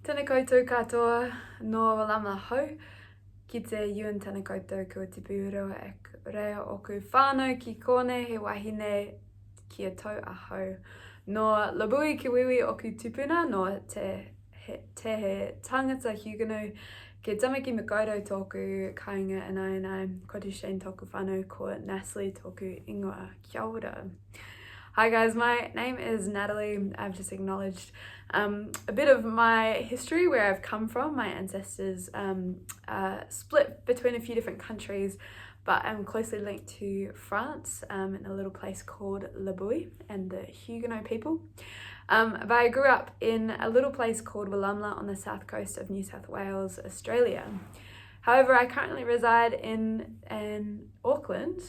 Tēnā koutou katoa no Walama hau. Ki te iun tēnā koutou kua tipu urua e rea oku whānau ki kone he wahine kia tau a hau. No labui ki wiwi oku tupuna no te he tangata Huguenot ke tamaki makaurau tōku kāinga inai kotu Shane tōku whānau ko Natalie tōku ingoa. Kia ora. Hi guys, my name is Natalie. I've just acknowledged a bit of my history, where I've come from. My ancestors split between a few different countries, but I'm closely linked to France in a little place called La Bouille and the Huguenot people. But I grew up in a little place called Wallamla on the south coast of New South Wales, Australia. However, I currently reside in Auckland,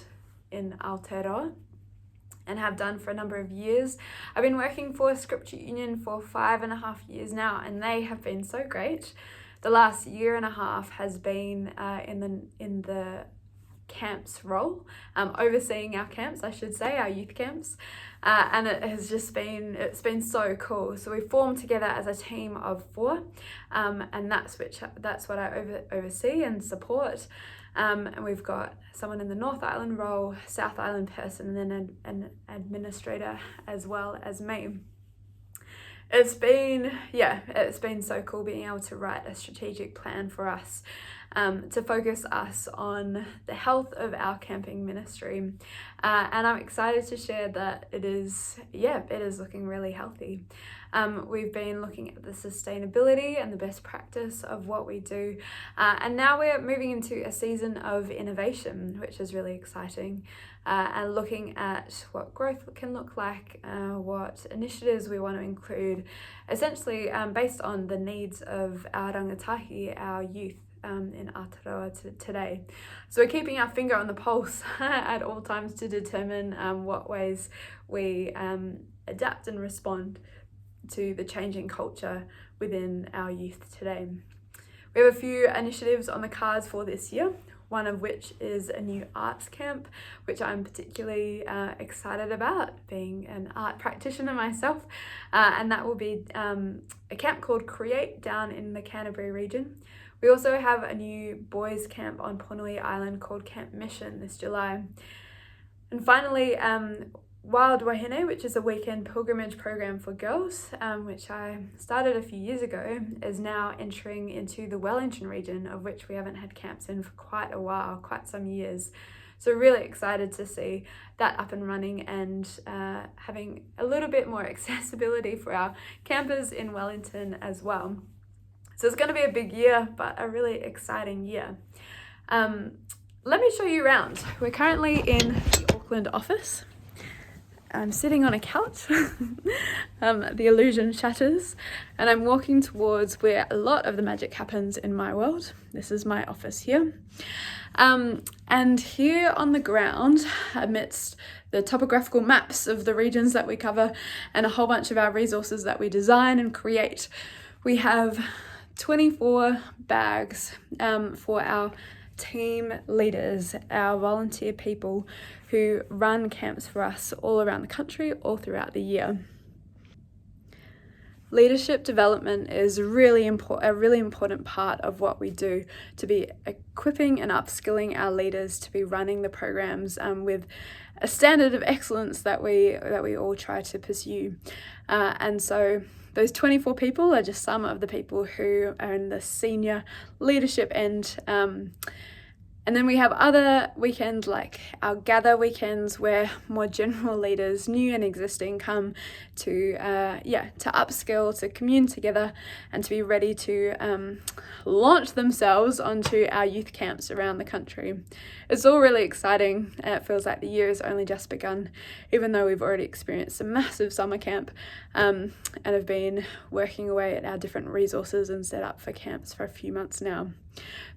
in Aotearoa, and have done for a number of years. I've been working for Scripture Union for 5.5 years now, and they have been so great. The last 1.5 years has been in the camps role, overseeing our camps, I should say, our youth camps, and it's been so cool. So we formed together as a team of 4, and that's what I oversee and support. And we've got someone in the North Island role, South Island person, and then an administrator as well as me. It's been so cool being able to write a strategic plan for us, to focus us on the health of our camping ministry. And I'm excited to share that it is looking really healthy. We've been looking at the sustainability and the best practice of what we do. And now we're moving into a season of innovation, which is really exciting. And looking at what growth can look like, what initiatives we want to include, essentially based on the needs of our rangatahi, our youth in Aotearoa today. So we're keeping our finger on the pulse at all times to determine what ways we adapt and respond to the changing culture within our youth today. We have a few initiatives on the cards for this year, one of which is a new arts camp, which I'm particularly excited about, being an art practitioner myself, and that will be a camp called Create down in the Canterbury region. We also have a new boys camp on Ponui Island called Camp Mission this July. And finally, Wild Wahine, which is a weekend pilgrimage program for girls, which I started a few years ago, is now entering into the Wellington region, of which we haven't had camps in for quite a while, quite some years. So really excited to see that up and running and having a little bit more accessibility for our campers in Wellington as well. So it's going to be a big year, but a really exciting year. Let me show you around. We're currently in the Auckland office. I'm sitting on a couch, the illusion shatters, and I'm walking towards where a lot of the magic happens in my world. This is my office here. And here on the ground, amidst the topographical maps of the regions that we cover and a whole bunch of our resources that we design and create, we have 24 bags for our team leaders, our volunteer people who run camps for us all around the country, all throughout the year. Leadership development is a really important part of what we do, to be equipping and upskilling our leaders to be running the programs with a standard of excellence that we all try to pursue. And so those 24 people are just some of the people who are in the senior leadership end. And then we have other weekends, like our gather weekends, where more general leaders, new and existing, come to upskill, to commune together, and to be ready to launch themselves onto our youth camps around the country. It's all really exciting. It feels like the year has only just begun, even though we've already experienced a massive summer camp and have been working away at our different resources and set up for camps for a few months now.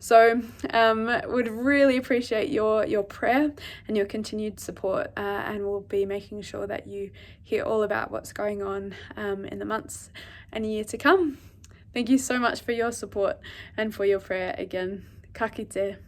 So would really appreciate your prayer and your continued support, and we'll be making sure that you hear all about what's going on in the months and year to come. Thank you so much for your support and for your prayer again. Ka kite.